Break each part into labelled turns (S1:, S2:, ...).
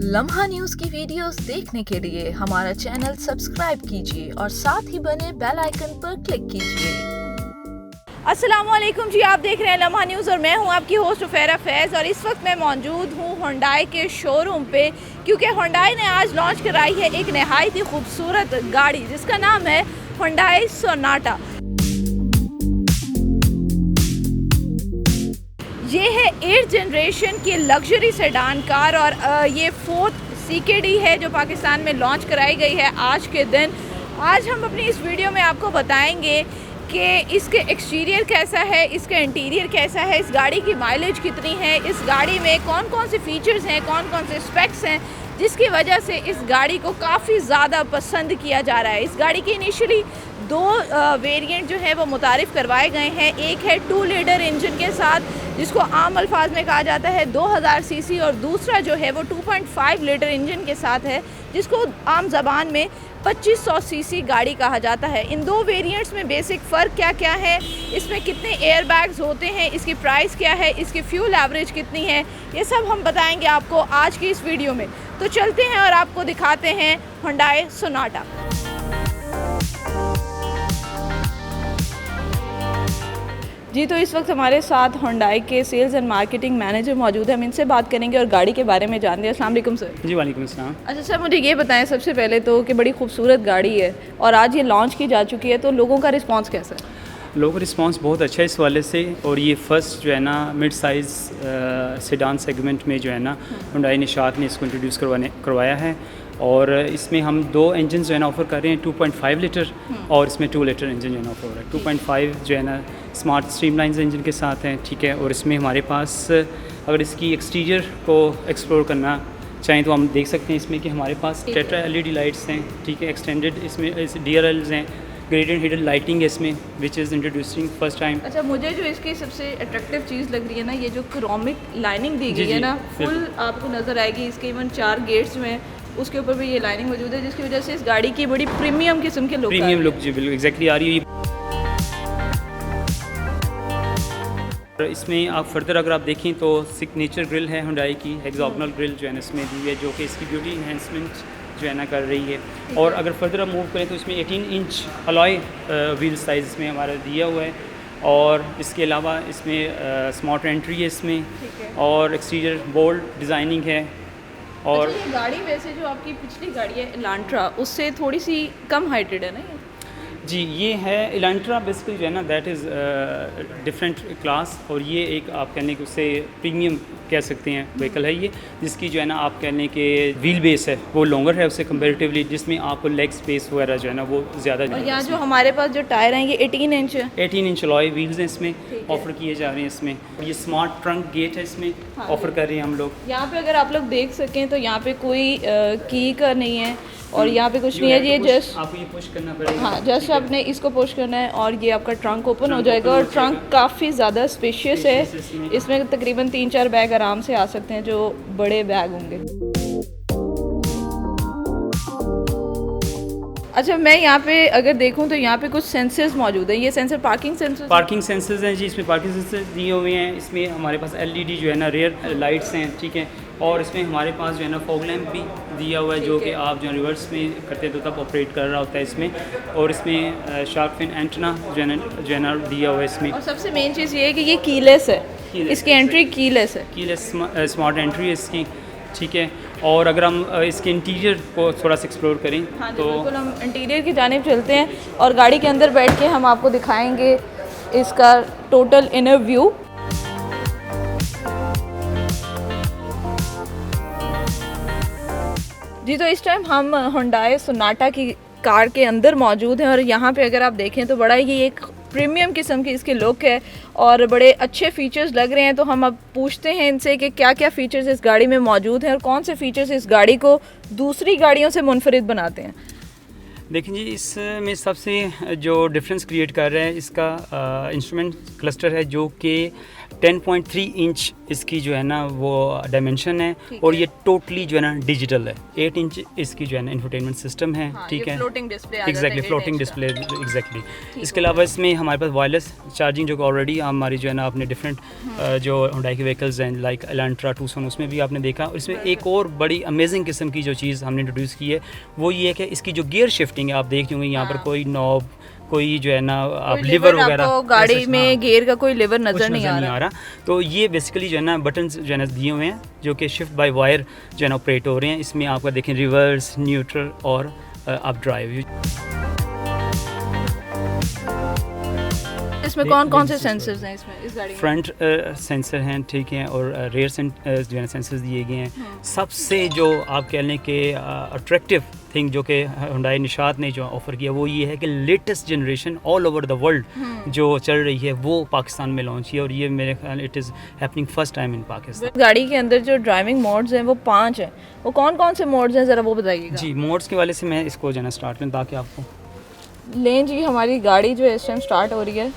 S1: लम्हा न्यूज की वीडियोस देखने के लिए हमारा चैनल सब्सक्राइब कीजिए और साथ ही बने बेल आइकन पर क्लिक कीजिए।
S2: अस्सलामुअलैकुम जी, आप देख रहे हैं लम्हा न्यूज़ और मैं हूं आपकी होस्ट उफेरा फैज़। और इस वक्त मैं मौजूद हूं हुंडई के शोरूम पे, क्योंकि हुंडई ने आज लॉन्च कराई है एक नहायत ही खूबसूरत गाड़ी जिसका नाम है हुंडई सोनाटा। ये है 8th जनरेशन की लग्जरी सेडान कार और ये 4th CKD है जो पाकिस्तान में लॉन्च कराई गई है आज के दिन। आज हम अपनी इस वीडियो में आपको बताएंगे कि इसके एक्सटीरियर कैसा है, इसका इंटीरियर कैसा है, इस गाड़ी की माइलेज कितनी है, इस गाड़ी में कौन कौन से फीचर्स हैं, कौन कौन से स्पेक्स हैं जिसकी वजह से इस गाड़ी को काफ़ी ज़्यादा पसंद किया जा रहा है। इस गाड़ी की इनिशियली दो वेरिएंट जो है वो मुतारिफ़ करवाए गए हैं। एक है 2 लीटर इंजन के साथ जिसको आम अल्फाज में कहा जाता है 2000 सीसी, और दूसरा जो है वो 2.5 लीटर इंजन के साथ है जिसको आम ज़बान में 2500 सीसी गाड़ी कहा जाता है। इन दो वेरिएंट्स में बेसिक फ़र्क क्या क्या है, इसमें कितने एयर बैग्स होते हैं, इसकी प्राइस क्या है, इसकी फ्यूल एवरेज कितनी है, ये सब हम बताएंगे आपको आज की इस वीडियो में। तो चलते हैं और आपको दिखाते हैं हुंडई सोनाटा। जी, तो इस वक्त हमारे साथ हुंडई के सेल्स एंड मार्केटिंग मैनेजर मौजूद हैं। हम इनसे बात करेंगे और गाड़ी के बारे में जानते हैं। अस्सलाम वालेकुम सर।
S3: जी वालेकुम अस्सलाम।
S2: अच्छा सर, मुझे ये बताएं सबसे पहले तो कि बड़ी खूबसूरत गाड़ी है और आज ये लॉन्च की जा चुकी है, तो लोगों का रिस्पांस कैसा है?
S3: लोगों का रिस्पांस बहुत अच्छा है इस वाले से, और ये फर्स्ट जो है ना मिड साइज़ सेडान सेगमेंट में जो है ना हुंडई निशात ने इसको इंट्रोड्यूस करवाया है। और इसमें हम दो इंजन जो है ना ऑफ़र कर रहे हैं, 2.5 लीटर और इसमें 2 लीटर इंजन जो है ना ऑफ़र हो रहा है। 2.5 जो है ना स्मार्ट स्ट्रीमलाइंस इंजन के साथ है, ठीक है। और इसमें हमारे पास अगर इसकी एक्सटीरियर को एक्सप्लोर करना चाहें तो हम देख सकते हैं इसमें कि हमारे पास टेट्रा LED लाइट्स हैं, ठीक है। एक्सटेंडेड इसमें DRLs हैं, ग्रेडियंट हिडन लाइटिंग है इसमें which is introducing first time.
S2: अच्छा, मुझे जो इसकी सबसे अट्रैक्टिव चीज़ लग रही है ना, ये जो क्रोमिक लाइनिंग दी गई है ना, फुल आपको नज़र आएगी। इसके इवन 4 गेट्स जो हैं उसके ऊपर भी ये लाइनिंग मौजूद है जिसकी वजह से इस गाड़ी की बड़ी प्रीमियम किस्म के
S3: प्रीमियम लुक जी बिल्कुल एग्जैक्टली आ रही है। इसमें आप फर्दर अगर आप देखें तो सिग्नेचर ग्रिल है हुंडई की, हेक्सागोनल ग्रिल जो है ना इसमें दी है जो कि इसकी ब्यूटी इन्हेंसमेंट जो है ना कर रही है। और अगर फर्दर आप मूव करें तो इसमें 18 इंच अलॉय व्हील साइज़ में हमारा दिया हुआ है। और इसके अलावा इसमें स्मार्ट एंट्री है इसमें, और एक्सटीरियर बोल्ड डिज़ाइनिंग है। और
S2: अच्छा, ये गाड़ी वैसे जो आपकी पिछली गाड़ी है इलांट्रा उससे थोड़ी सी कम हाइटेड है ना ये?
S3: जी, ये है इलांट्रा बेसिकली जो है ना दैट इज़ डिफरेंट क्लास, और ये एक आप कहने के उससे प्रीमियम कह सकते हैं व्हीकल है ये, जिसकी जो है ना आप कहने के व्हील बेस है वो लॉन्गर है उससे कंपैरेटिवली, जिसमें आपको लेग स्पेस वगैरह जो है ना वो ज़्यादा।
S2: और यहाँ जो हमारे पास जो टायर हैं ये 18 इंच है,
S3: 18 इंच अलॉय व्हील्स हैं इसमें ऑफ़र किए जा रहे हैं इसमें। ये स्मार्ट ट्रंक गेट है इसमें ऑफ़र कर रहे हैं हम लोग।
S2: यहाँ पे अगर आप लोग देख सकें तो यहाँ पे कोई की का नहीं है और यहाँ पे कुछ नहीं है, ये जस्ट
S3: आपको ये पुश करना पड़ेगा।
S2: हाँ, जस्ट आपने इसको पुश करना है और ये आपका ट्रंक ओपन हो जाएगा। और ट्रंक काफ़ी ज़्यादा स्पेशियस है, इसमें तकरीबन 3-4 बैग आराम से आ सकते हैं जो बड़े बैग होंगे। अच्छा, मैं यहाँ पे अगर देखूँ तो यहाँ पे कुछ सेंसर्स मौजूद हैं। ये सेंसर पार्किंग सेंसर्स
S3: हैं जी, इसमें पार्किंग सेंसर्स दिए हुए हैं। इसमें हमारे पास LED जो है ना रेयर लाइट्स हैं, ठीक है। और इसमें हमारे पास जो है ना फॉग लैम्प भी दिया हुआ है जो कि आप जो रिवर्स में करते तो तब ऑपरेट कर रहा होता है इसमें। और इसमें शार्क फिन एंटेना जो है ना दिया हुआ है इसमें।
S2: और सबसे मेन चीज़ ये है कि ये कीलेस है, इसकी एंट्री कीलेस है,
S3: कीलेस स्मार्ट एंट्री है इसकी, ठीक है। और अगर हम इसके इंटीरियर को थोड़ा सा एक्सप्लोर करें तो
S2: बिल्कुल हम इंटीरियर की जानिब चलते हैं और गाड़ी के अंदर बैठ के हम आपको दिखाएंगे इसका टोटल इनर व्यू। जी, तो इस टाइम हम हुंडई सोनाटा की कार के अंदर मौजूद हैं और यहाँ पे अगर आप देखें तो बड़ा ही एक प्रीमियम किस्म की इसकी लुक है और बड़े अच्छे फीचर्स लग रहे हैं। तो हम अब पूछते हैं इनसे कि क्या क्या फ़ीचर्स इस गाड़ी में मौजूद हैं और कौन से फ़ीचर्स इस गाड़ी को दूसरी गाड़ियों से मुनफरिद बनाते हैं।
S3: देखें जी, इसमें सबसे जो डिफरेंस क्रिएट कर रहा है इसका इंस्ट्रूमेंट क्लस्टर है जो कि 10.3 इंच इसकी जो है ना वो डायमेंशन है और ये टोटली जो है ना डिजिटल है। 8 इंच इसकी जो है ना इंफोटेनमेंट सिस्टम है, ठीक है,
S2: floating display
S3: exactly floating display exactly. इसके अलावा इसमें हमारे पास वायरलेस चार्जिंग जो कि ऑलरेडी हमारी जो है ना अपने डिफरेंट जो हुंडई के व्हीकल्स हैं लाइक एलेंट्रा, टूसन, उसमें भी आपने देखा। इसमें एक और बड़ी अमेजिंग किस्म की जो चीज़ हमने इंट्रोड्यूस की है वो ये है कि इसकी जो गियर शिफ्टिंग है, आप देख होंगे यहाँ पर कोई नॉब, कोई जो है ना आप लिवर वगैरह,
S2: गाड़ी में गियर का कोई लिवर नज़र नहीं आ रहा।
S3: तो ये बेसिकली जो है ना बटन जो है ना दिए हुए हैं जो कि शिफ्ट बाय वायर जो है ना ऑपरेट हो रहे हैं। इसमें आपका देखें रिवर्स, न्यूट्रल और अप ड्राइव।
S2: इसमें कौन कौन से सेंसर्स हैं इसमें, इस गाड़ी में?
S3: फ्रंट सेंसर हैं, ठीक है, और रेयर जो है सेंसर्स दिए गए हैं। सबसे जो आप कह लें कि अट्रैक्टिव थिंग जो कि हुंडई निशात ने जो ऑफ़र किया वो ये है कि latest generation all over the world जो चल रही है वो पाकिस्तान में लॉन्च किया और ये मेरे ख्याल it is happening first time in Pakistan.
S2: गाड़ी के अंदर जो ड्राइविंग मोड्स हैं वो 5 हैं, वो कौन कौन से मोड्स हैं ज़रा वो बताइएगा।
S3: जी, मोड्स के वाले से मैं इसको जो है ना स्टार्ट करूँ ताकि आपको
S2: लें जी। हमारी गाड़ी जो है इस टाइम स्टार्ट हो रही है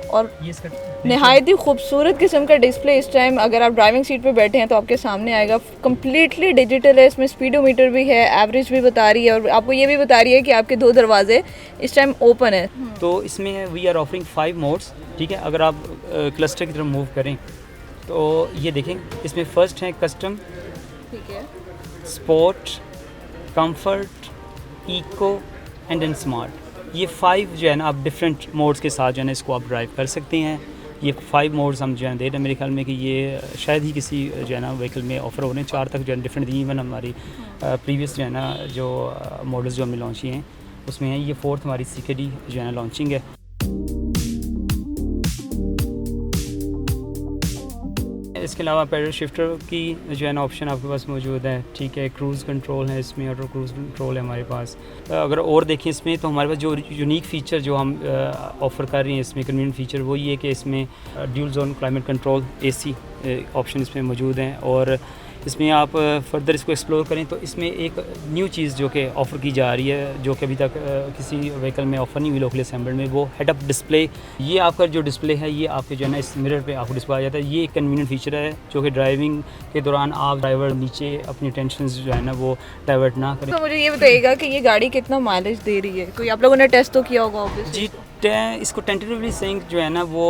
S2: और
S3: ये इसका
S2: नहायत ही खूबसूरत किस्म का डिस्प्ले इस टाइम, अगर आप ड्राइविंग सीट पे बैठे हैं तो आपके सामने आएगा। कम्प्लीटली डिजिटल है, इसमें स्पीडोमीटर भी है, एवरेज भी बता रही है और आपको ये भी बता रही है कि आपके 2 दरवाजे इस टाइम ओपन है।
S3: तो इसमें वी आर ऑफरिंग 5 मोड्स, ठीक है। अगर आप क्लस्टर की तरफ मूव करें तो ये देखें, इसमें फर्स्ट है कस्टम,
S2: ठीक है,
S3: sport, comfort, eco and then smart. ये 5 जो है ना आप डिफरेंट मोड्स के साथ जो है ना इसको आप ड्राइव कर सकते हैं। ये 5 मोड्स हम जो है दे रहे हैं। मेरे ख्याल में कि ये शायद ही किसी जो है ना व्हीकल में ऑफ़र हो रहे हैं। 4 तक जो है डिफरेंट दी। इवन हमारी प्रीवियस जो है ना जो मॉडल्स जो हमने लॉन्च किए हैं उसमें है। ये 4th हमारी CKD जो है ना लॉन्चिंग है। इसके अलावा पैडल शिफ्टर की जो है ना ऑप्शन आपके पास मौजूद है, ठीक है। क्रूज़ कंट्रोल है इसमें, ऑटो क्रूज़ कंट्रोल है हमारे पास। अगर और देखें इसमें तो हमारे पास जो यूनिक फ़ीचर जो हम ऑफ़र कर रहे हैं इसमें कन्वीनियंट फ़ीचर वो ये है कि इसमें dual zone climate control AC option इसमें मौजूद हैं। और इसमें आप फर्दर इसको एक्सप्लोर करें तो इसमें एक न्यू चीज़ जो कि ऑफ़र की जा रही है जो कि अभी तक किसी व्हीकल में ऑफ़र नहीं हुई लोकली असेंबल्ड में, वो हेड अप डिस्प्ले। ये आपका जो डिस्प्ले है ये आपके जो है ना इस मिरर पे आपको डिस्प्ले आ जाता है। ये एक कन्वीनियंट फीचर है जो कि ड्राइविंग के दौरान आप ड्राइवर नीचे अपनी टेंशन जो है ना वो डाइवर्ट ना करें।
S2: तो मुझे ये बताइएगा कि ये गाड़ी कितना माइलेज दे रही है, कोई आप लोगों ने टेस्ट तो किया होगा ऑब्वियसली।
S3: जी, इसको टेंटेटिवली सेइंग जो है ना वो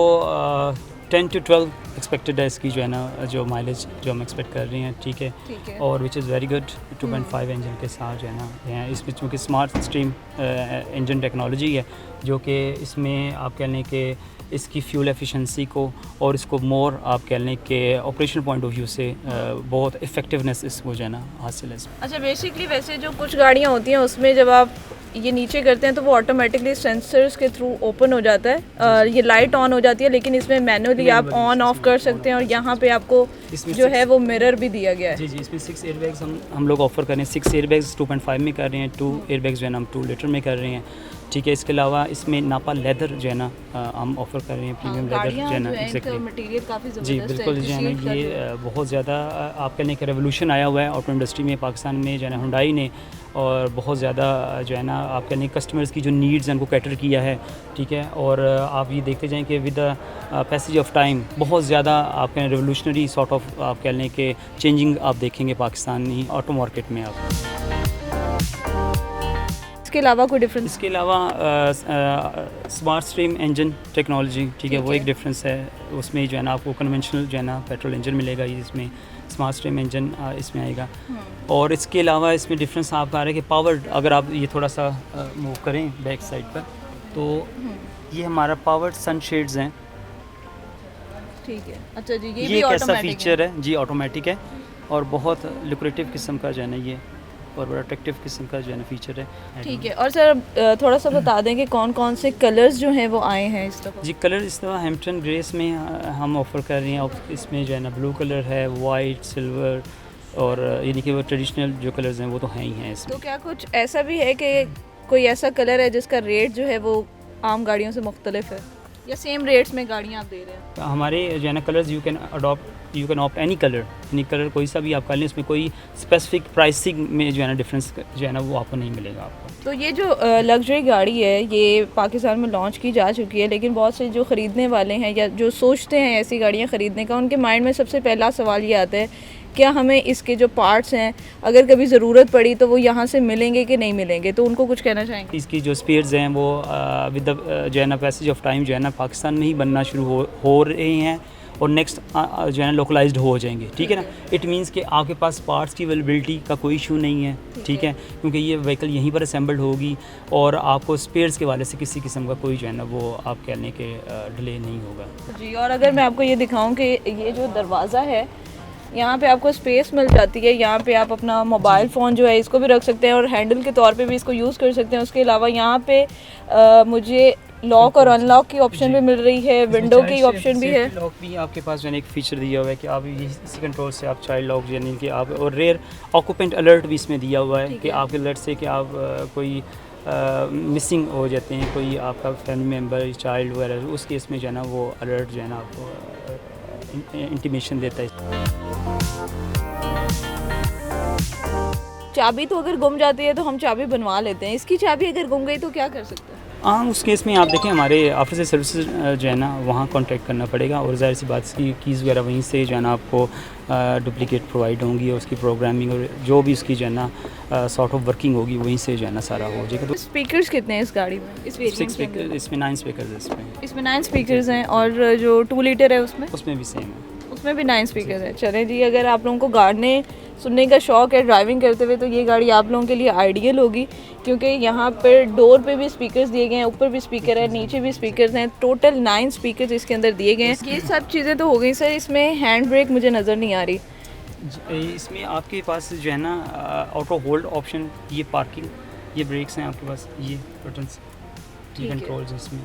S3: 10 to 12 एक्सपेक्टेड है इसकी जो है ना जो माइलेज जो हम एक्सपेक्ट कर रहे हैं, ठीक है। और which is very good 2.5 engine के साथ जो है ना है। इसमें चूँकि स्मार्ट स्ट्रीम इंजन टेक्नोलॉजी है जो कि इसमें आप कह लें कि इसकी फ्यूल एफिशिएंसी को और इसको मोर आप कह लें कि ऑपरेशन पॉइंट ऑफ व्यू से बहुत इफेक्टिवनेस इसको जो है ना हासिल है।
S2: अच्छा, बेसिकली वैसे जो कुछ गाड़ियाँ होती हैं उसमें जब आप ये नीचे करते हैं तो वो ऑटोमेटिकली सेंसर्स के थ्रू ओपन हो जाता है, ये लाइट ऑन हो जाती है, लेकिन इसमें मैनुअली आप ऑन ऑफ कर सकते हैं और यहाँ पे आपको जो है वो मिरर भी दिया गया है।
S3: जी, इसमें 6 एयरबैग्स हम लोग ऑफ़र कर रहे हैं। 6 एयरबैग्स 2.5 में कर रहे हैं, 2 एयरबैग्स जो है ना हम 2 लीटर में कर रहे हैं, ठीक है। इसके अलावा इसमें नापा लेदर जो है ना हम ऑफ़र कर रहे हैं, प्रीमियम लेदर जो है ना एग्जैक्टली
S2: मटेरियल काफ़ी
S3: जी बिल्कुल जो है ना ये बहुत ज़्यादा आप कहने का रेवोल्यूशन आया हुआ है ऑटो इंडस्ट्री में पाकिस्तान में जो है ना हुंडई ने, और बहुत ज़्यादा जो है ना आप कहने कस्टमर्स की जो नीड्स हैं उनको कैटर किया है, ठीक है। और आप ये देखते जाएँ कि with the passage of time बहुत ज़्यादा आप कहें रेवोल्यूशनरी सॉर्ट ऑफ आप कह लें कि चेंजिंग आप देखेंगे पाकिस्तानी ऑटो मार्केट में आप।
S2: इसके अलावा कोई डिफरेंस?
S3: इसके अलावा स्मार्ट स्ट्रीम इंजन टेक्नोलॉजी, ठीक है, वो एक डिफरेंस है। उसमें जो है ना आपको कन्वेंशनल जो है ना पेट्रोल इंजन मिलेगा, इसमें स्मार्ट स्ट्रीम इंजन इसमें आएगा। और इसके अलावा इसमें डिफरेंस आपका आ रहा है कि पावर, अगर आप ये थोड़ा सा मूव करें बैक साइड पर तो ये हमारा पावर सनशेड्स हैं,
S2: ठीक है। अच्छा जी, ये
S3: भी एक ऐसा फीचर है जी, ऑटोमेटिक है और बहुत लुक्रेटिव किस्म का जो है ना ये और बड़ा अट्रैक्टिव किस्म का जो है ना फीचर है,
S2: ठीक है। और सर थोड़ा सा बता दें कि कौन कौन से कलर्स जो हैं वो आए हैं इस दफ़ा?
S3: जी, कलर इस दफ़ा हैम्पटन ग्रेस में हम ऑफ़र कर रहे हैं। और इसमें जो है ना ब्लू कलर है, वाइट, सिल्वर और यानी कि वो ट्रेडिशनल जो कलर्स हैं वो तो हैं ही हैं इसमें।
S2: तो क्या कुछ ऐसा भी है कि कोई ऐसा कलर है जिसका रेट जो है वो आम गाड़ियों से मुख्तलिफ है? या सेम रेट्स में गाड़ियाँ आप दे रहे हैं?
S3: हमारे जो है ना colours you can opt any colour कोई सा भी आप कर लें, उसमें कोई स्पेसिफिक प्राइसिंग में जो है ना डिफरेंस जो है ना वो आपको नहीं मिलेगा आपको।
S2: तो ये जो लग्जरी गाड़ी है ये पाकिस्तान में लॉन्च की जा चुकी है, लेकिन बहुत से जो ख़रीदने वाले हैं या जो सोचते हैं ऐसी गाड़ियाँ ख़रीदने का, उनके माइंड में सबसे पहला सवाल ये आता है क्या हमें इसके जो पार्ट्स हैं अगर कभी ज़रूरत पड़ी तो वो यहाँ से मिलेंगे कि नहीं मिलेंगे, तो उनको कुछ कहना चाहेंगे?
S3: इसकी जो स्पेयर्स हैं वो विद द जो है ना पैसेज ऑफ टाइम जो है ना पाकिस्तान में ही बनना शुरू हो रहे हैं और नेक्स्ट जो है ना लोकलाइज्ड हो जाएंगे, ठीक है ना। इट मींस कि आपके पास पार्ट्स की अवेलेबिलिटी का कोई इशू नहीं है, ठीक है, क्योंकि ये व्हीकल यहीं पर असेंबल्ड होगी और आपको स्पेयर्स के वाले से किसी किस्म का कोई जो है ना वो आप कहने के डिले नहीं होगा
S2: जी। और अगर मैं आपको ये दिखाऊं कि ये जो दरवाज़ा है यहाँ पे आपको स्पेस मिल जाती है, यहाँ पे आप अपना मोबाइल फ़ोन जो है इसको भी रख सकते हैं और हैंडल के तौर पे भी इसको यूज़ कर सकते हैं। उसके अलावा यहाँ पे मुझे लॉक और अनलॉक की ऑप्शन भी मिल रही है, विंडो की ऑप्शन भी है।
S3: लॉक भी आपके पास जो है एक फीचर दिया हुआ है कि आप इसी कंट्रोल से आप चाइल्ड लॉक यानी कि आप, और रेयर ऑक्यूपेंट अलर्ट भी इसमें दिया हुआ है कि आपके अलर्ट से कि आप कोई मिसिंग हो जाते हैं, कोई आपका फैमिली मेम्बर चाइल्ड वगैरह, उस केस में जो है ना वो अलर्ट जो है ना आपको इंटीमेशन देता है।
S2: चाबी तो अगर गुम जाती है तो हम चाबी बनवा लेते हैं, इसकी चाबी अगर गुम गई तो क्या कर सकते हैं?
S3: हाँ, उस केस में आप देखें हमारे आफ्टर से सर्विसेज जो है ना वहाँ कांटेक्ट करना पड़ेगा और ज़ाहिर सी बात इसकी कीज़ वगैरह वहीं से जो है ना आपको डुप्लीकेट प्रोवाइड होंगी और उसकी प्रोग्रामिंग और जो भी उसकी जो है ना सॉर्ट ऑफ वर्किंग होगी वहीं से जो है ना सारा हो जाएगा। तो
S2: स्पीकर्स कितने हैं इस गाड़ी में? इस
S3: इसमें 9 स्पीकर्स है
S2: इसमें 9 स्पीकर्स हैं और जो 2 लीटर है उसमें
S3: भी सेम है,
S2: उसमें भी 9 स्पीकर है। चलें जी, अगर आप लोगों को गाने सुनने का शौक़ है ड्राइविंग करते हुए तो ये गाड़ी आप लोगों के लिए आइडियल होगी, क्योंकि यहाँ पर डोर पे भी स्पीकर्स दिए गए हैं, ऊपर भी स्पीकर है, नीचे भी स्पीकर्स हैं, टोटल 9 स्पीकर्स इसके अंदर दिए गए हैं। ये सब चीज़ें तो हो गई सर, इसमें हैंड ब्रेक मुझे नज़र नहीं आ रही।
S3: इसमें आपके पास जो है ना ऑटो होल्ड ऑप्शन, ये पार्किंग, ये ब्रेक्स हैं आपके पास, ये बटन्स, ये कंट्रोल्स इसमें,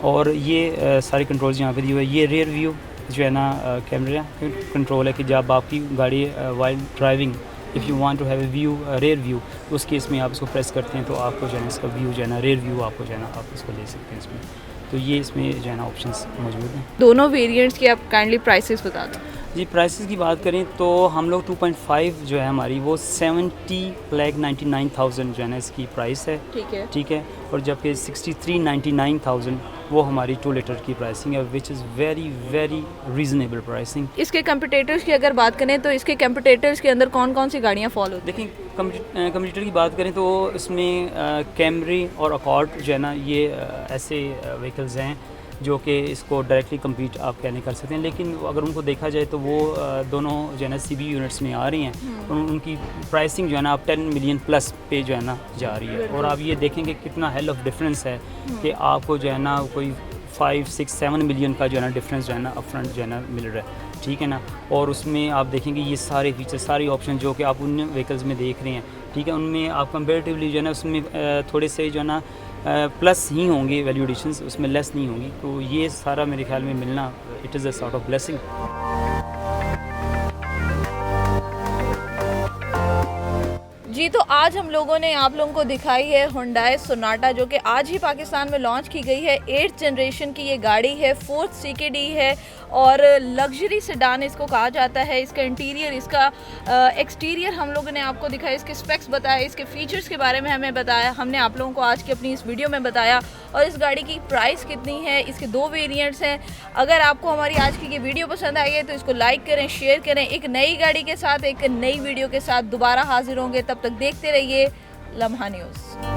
S3: और ये सारे कंट्रोल्स यहाँ पे दिए हुए हैं। ये रियर व्यू जो है ना कैमरा कंट्रोल है कि जब आपकी गाड़ी while driving if you want to have a view rear view, तो उस केस में आप इसको प्रेस करते हैं तो आपको जो है इसका व्यू जो है ना रेयर व्यू आपको जो है ना आप इसको ले सकते हैं इसमें। तो ये इसमें जो है ना ऑप्शंस मौजूद हैं।
S2: दोनों वेरिएंट्स की आप काइंडली प्राइसेस बता दो
S3: जी। प्राइसेस की बात करें तो हम लोग 2.5 जो है हमारी वो 70,99,000 जो है ना इसकी प्राइस है, ठीक है, और जबकि 63,99,000 वो हमारी 2 लीटर की प्राइसिंग है, which is very very reasonable pricing.
S2: इसके कंपटीटर्स की अगर बात करें तो इसके कंपटीटर्स के अंदर कौन कौन सी गाड़ियाँ फॉलो होती हैं?
S3: देखिए कंपटीटर की बात करें तो इसमें कैमरी और अकॉर्ड जो है ना ये ऐसे व्हीकल्स हैं जो कि इसको डायरेक्टली कम्पीट आप कहने कर सकते हैं, लेकिन अगर उनको देखा जाए तो वो दोनों जो है ना CB यूनिट्स में आ रही हैं और उनकी प्राइसिंग जो है ना आप 10 मिलियन प्लस पे जो है ना जा रही है। और आप ये देखेंगे कितना हेल ऑफ डिफरेंस है कि आपको जो है ना कोई 5, 6, 7 मिलियन का जो है ना डिफरेंस जो है ना अपफ्रंट जो है ना मिल रहा है, ठीक है ना। और उसमें आप देखेंगे ये सारे फीचर, सारी ऑप्शन जो कि आप उन व्हीकल्स में देख रहे हैं, ठीक है, उनमें आप कंपेरेटिवली जो है ना उसमें थोड़े से जो है ना प्लस ही होंगे वैल्यू एडिशंस, उसमें लेस नहीं होंगी। तो ये सारा मेरे ख्याल में मिलना it is a sort of blessing.
S2: जी, तो आज हम लोगों ने आप लोगों को दिखाई है हुंडई सोनाटा, जो कि आज ही पाकिस्तान में लॉन्च की गई है। 8th जनरेशन की ये गाड़ी है, 4th CKD है और लग्जरी सेडान इसको कहा जाता है। इसका इंटीरियर, इसका एक्सटीरियर हम लोगों ने आपको दिखाया, इसके स्पेक्स बताए, इसके फीचर्स के बारे में हमें बताया, हमने आप लोगों को आज की अपनी इस वीडियो में बताया। और इस गाड़ी की प्राइस कितनी है, इसके 2 वेरिएंट्स हैं। अगर आपको हमारी आज की ये वीडियो पसंद आई है तो इसको लाइक करें, शेयर करें। एक नई गाड़ी के साथ, एक नई वीडियो के साथ दोबारा हाजिर होंगे, तब तक देखते रहिए लम्हा न्यूज़।